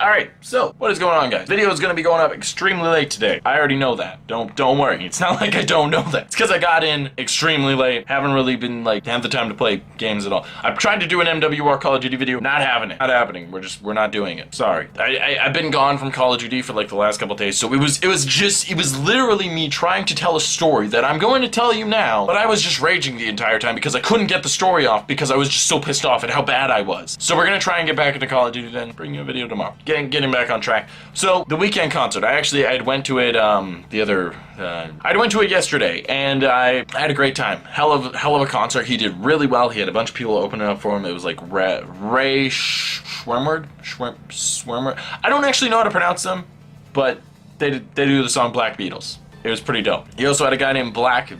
Alright, so what is going on, guys? Video is going to be going up extremely late today. I already know that. Don't worry. It's not like I don't know that. It's because I got in extremely late. Haven't really been have the time to play games at all. I've tried to do an MWR Call of Duty video. Not having it. Not happening. We're not doing it. Sorry. I've been gone from Call of Duty for like the last couple days, so it was literally me trying to tell a story that I'm going to tell you now, but I was just raging the entire time because I couldn't get the story off because I was just so pissed off at how bad I was. So we're gonna try and get back into Call of Duty then. Bring you a video tomorrow. Getting back on track. So the weekend concert, I went to it I went to it yesterday and I had a great time. Hell of a concert. He did really well. He had a bunch of people opening up for him. It was like Ray Schwimmer. I don't actually know how to pronounce them, but they do the song Black Beatles. It was pretty dope. He also had a guy named Black,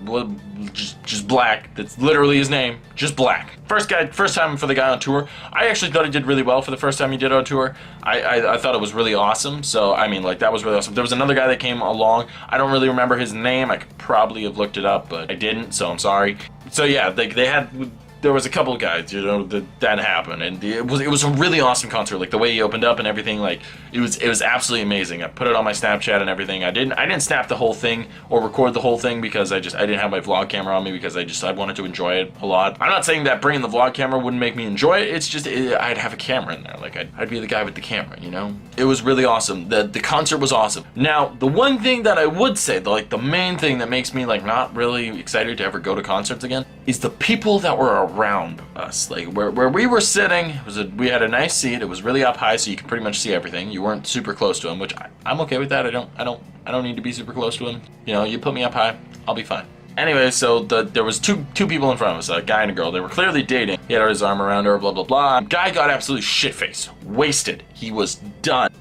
just Black, that's literally his name, just Black. First time for the guy on tour. I actually thought he did really well for the first time he did on tour. I thought it was really awesome, so I mean, like, that was really awesome. There was another guy that came along. I don't really remember his name. I could probably have looked it up, but I didn't, so I'm sorry. So yeah, there was a couple of guys, you know, that happened, and it was a really awesome concert. Like the way he opened up and everything, like it was absolutely amazing. I put it on my Snapchat and everything. I didn't snap the whole thing or record the whole thing because I didn't have my vlog camera on me because I wanted to enjoy it a lot. I'm not saying that bringing the vlog camera wouldn't make me enjoy it. It's just I'd have a camera in there. Like I'd be the guy with the camera, you know. It was really awesome. The concert was awesome. Now the one thing that I would say, the main thing that makes me like not really excited to ever go to concerts again, is the people that were around us. Like where we were sitting, we had a nice seat. It was really up high, so you could pretty much see everything. You weren't super close to him, which I'm okay with that. I don't need to be super close to him. You know, you put me up high, I'll be fine. Anyway, so there was two people in front of us, a guy and a girl. They were clearly dating. He had his arm around her, blah blah blah. Guy got absolutely shit-faced, wasted. He was done.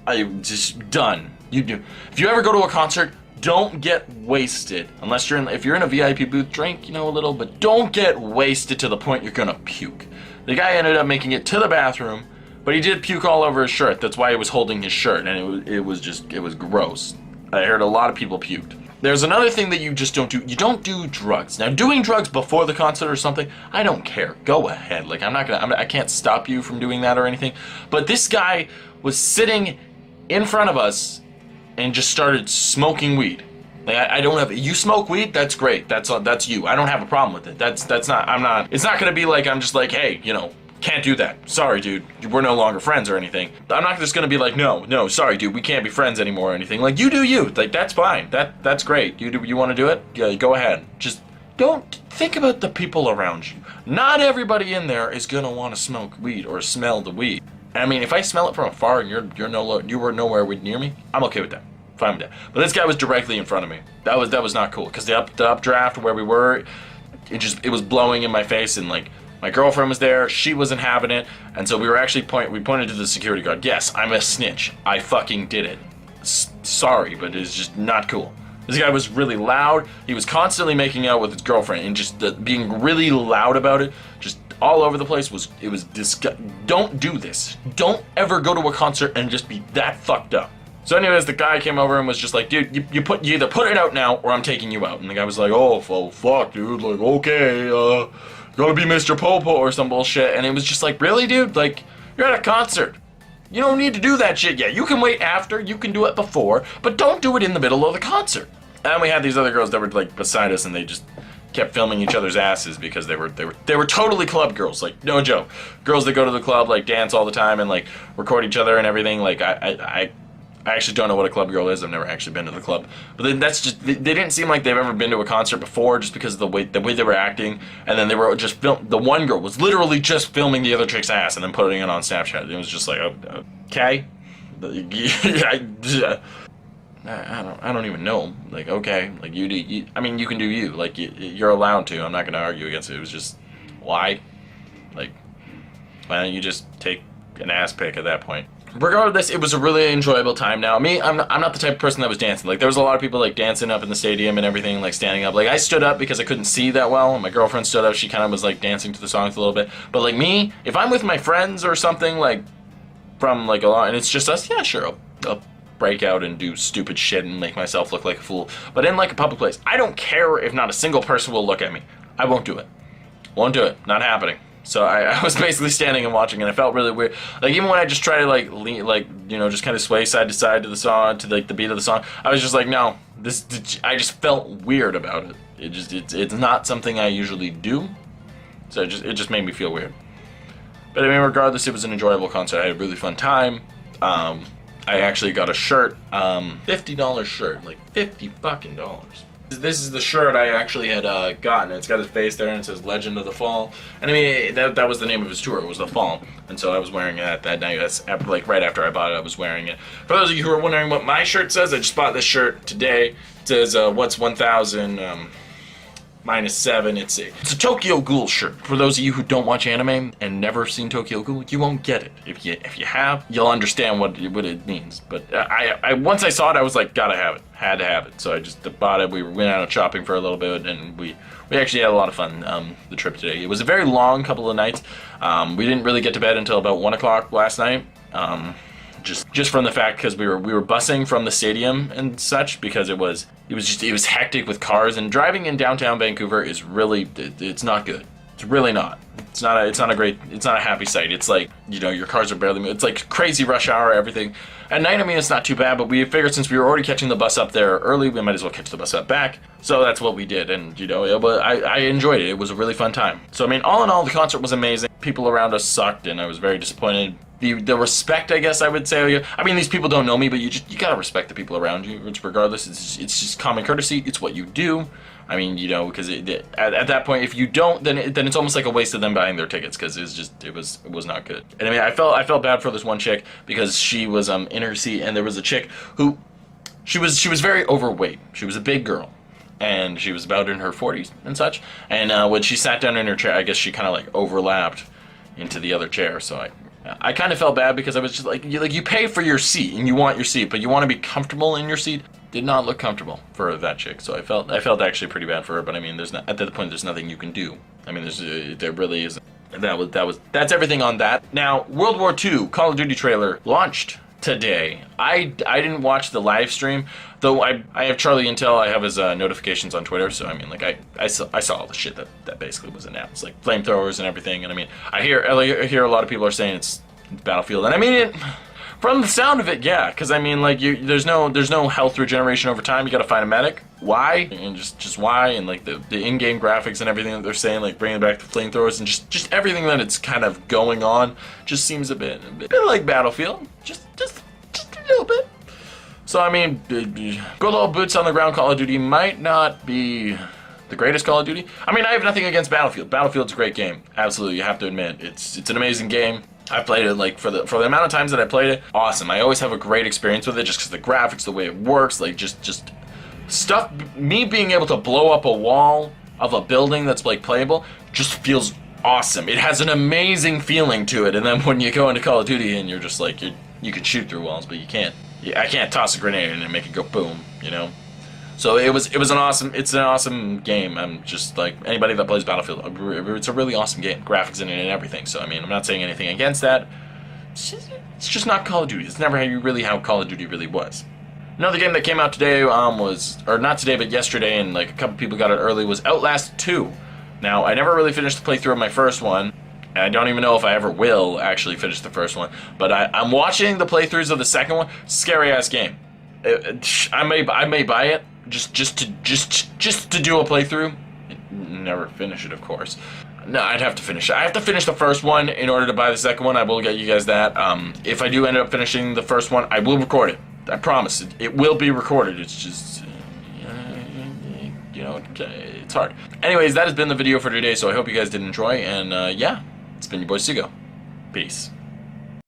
Just done. If you ever go to a concert, don't get wasted unless if you're in a VIP booth. Drink, you know, a little, but don't get wasted to the point you're gonna puke. The guy ended up making it to the bathroom, but he did puke all over his shirt. That's why he was holding his shirt, and it was gross. I heard a lot of people puked. There's another thing that you just don't do. You don't do drugs. Now, doing drugs before the concert or something, I don't care. Go ahead. Like I can't stop you from doing that or anything. But this guy was sitting in front of us and just started smoking weed. Like you smoke weed, that's great. That's you. I don't have a problem with it. It's not gonna be like I'm just like, hey, you know, can't do that. Sorry, dude. We're no longer friends or anything. I'm not just gonna be like, no, sorry, dude, we can't be friends anymore or anything. Like, you do you. Like, that's fine. That's great. You wanna do it? Yeah, go ahead. Just don't think about the people around you. Not everybody in there is gonna wanna smoke weed or smell the weed. I mean, if I smell it from afar and you were nowhere near me, I'm okay with that. Fine with that. But this guy was directly in front of me. That was not cool because the updraft where we were, it was blowing in my face, and like my girlfriend was there, she wasn't having it, and so we pointed to the security guard. Yes, I'm a snitch. I fucking did it. Sorry, but it's just not cool. This guy was really loud. He was constantly making out with his girlfriend and just being really loud about it. Just all over the place. It was disgusting. Don't do this. Don't ever go to a concert and just be that fucked up. So anyways, the guy came over and was just like, dude, you either put it out now or I'm taking you out. And the guy was like, oh fuck, dude, like, okay, gotta be Mr. Popo or some bullshit. And it was just like, really, dude? Like, you're at a concert. You don't need to do that shit yet. You can wait after, you can do it before, but don't do it in the middle of the concert. And we had these other girls that were like beside us, and they just kept filming each other's asses because they were totally club girls, like, no joke. Girls that go to the club, like, dance all the time and like record each other and everything. Like, I actually don't know what a club girl is. I've never actually been to the club. But then that's just, they didn't seem like they've ever been to a concert before just because of the way they were acting. And then they were just the one girl was literally just filming the other chick's ass and then putting it on Snapchat. It was just like, okay. I don't even know. Like, okay, like I mean, you can do you. Like, you're allowed to. I'm not going to argue against it. It was just, why? Like, why don't you just take an ass pic at that point? Regardless, it was a really enjoyable time. Now, me, I'm not the type of person that was dancing. Like, there was a lot of people, like, dancing up in the stadium and everything, like, standing up. Like, I stood up because I couldn't see that well, and my girlfriend stood up. She kind of was, like, dancing to the songs a little bit. But, like, me, if I'm with my friends or something, like, from, like, a lot, and it's just us, yeah, sure, I'll break out and do stupid shit and make myself look like a fool. But in, like, a public place, I don't care if not a single person will look at me. I won't do it. Won't do it. Not happening. So I was basically standing and watching, and it felt really weird. Like even when I just try to like lean, like you know, just kind of sway side to side to the song, to like the beat of the song, I was just like, no, this. I just felt weird about it. It's not something I usually do. So it just made me feel weird. But I mean, regardless, it was an enjoyable concert. I had a really fun time. I actually got a shirt, $50 shirt, like $50 fucking dollars. This is the shirt I actually had gotten. It's got his face there and it says Legend of the Fall. And I mean, that was the name of his tour. It was The Fall. And so I was wearing it that night. That's like right after I bought it, I was wearing it. For those of you who are wondering what my shirt says, I just bought this shirt today. It says, what's 1,000 minus 7. It's a Tokyo Ghoul shirt. For those of you who don't watch anime and never seen Tokyo Ghoul, you won't get it. If you have, you'll understand what it means. But I once I saw it, I was like, gotta have it. Had to have it. So I just bought it. We went out shopping for a little bit, and we actually had a lot of fun the trip today. It was a very long couple of nights. We didn't really get to bed until about 1 o'clock last night. Just from the fact because we were busing from the stadium and such, because it was hectic with cars, and driving in downtown Vancouver is really, it's not good. It's really not. It's not a happy sight. It's like, you know, your cars are barely moving. It's like crazy rush hour, everything. At night, I mean, it's not too bad, but we figured since we were already catching the bus up there early, we might as well catch the bus up back. So that's what we did, and you know, but I enjoyed it. It was a really fun time. So I mean, all in all, the concert was amazing. People around us sucked, and I was very disappointed. The respect, I guess I would say. I mean, these people don't know me, but you gotta respect the people around you. Regardless, it's just common courtesy. It's what you do. I mean, you know, because at that point, if you don't, then it's almost like a waste of them buying their tickets, because it was not good. And I mean, I felt bad for this one chick because she was in her seat, and there was a chick who she was very overweight. She was a big girl, and she was about in her 40s and such. And when she sat down in her chair, I guess she kind of like overlapped into the other chair. So I kind of felt bad because I was just like you pay for your seat and you want your seat, but you want to be comfortable in your seat. Did not look comfortable for that chick, so I felt actually pretty bad for her. But I mean, at that point, there's nothing you can do. I mean, there really isn't. That's everything on that. Now, World War II Call of Duty trailer launched today. I didn't watch the live stream, though I have Charlie Intel. I have his notifications on Twitter, so I mean, like I saw all the shit that basically was announced, like flamethrowers and everything. And I mean, I hear a lot of people are saying it's Battlefield, and I mean it. From the sound of it, yeah, because I mean, like, there's no health regeneration over time. You gotta find a medic. Why? And just why? And like the in-game graphics and everything that they're saying, like bringing back the flamethrowers and just everything that it's kind of going on, just seems a bit like Battlefield, just a little bit. So I mean, good old boots on the ground Call of Duty might not be the greatest Call of Duty. I mean, I have nothing against Battlefield. Battlefield's a great game. Absolutely, you have to admit, it's an amazing game. I played it like for the amount of times that I played it, awesome. I always have a great experience with it just because the graphics, the way it works, like just stuff. Me being able to blow up a wall of a building that's like playable just feels awesome. It has an amazing feeling to it. And then when you go into Call of Duty and you're just like you can shoot through walls, but you can't. I can't toss a grenade and make it go boom, you know. So it's an awesome game. I'm just like anybody that plays Battlefield, it's a really awesome game. Graphics in it and everything. So I mean, I'm not saying anything against that. It's just not Call of Duty. It's never how Call of Duty really was. Another game that came out today or not today, but yesterday, and like a couple people got it early, was Outlast 2. Now I never really finished the playthrough of my first one. And I don't even know if I ever will actually finish the first one. But I'm watching the playthroughs of the second one. Scary ass game. I may buy it. Just to do a playthrough. Never finish it, of course. No, I'd have to finish it. I have to finish the first one in order to buy the second one. I will get you guys that. If I do end up finishing the first one, I will record it. I promise. It will be recorded. It's just, you know, it's hard. Anyways, that has been the video for today, so I hope you guys did enjoy. And yeah, it's been your boy Seago. Peace.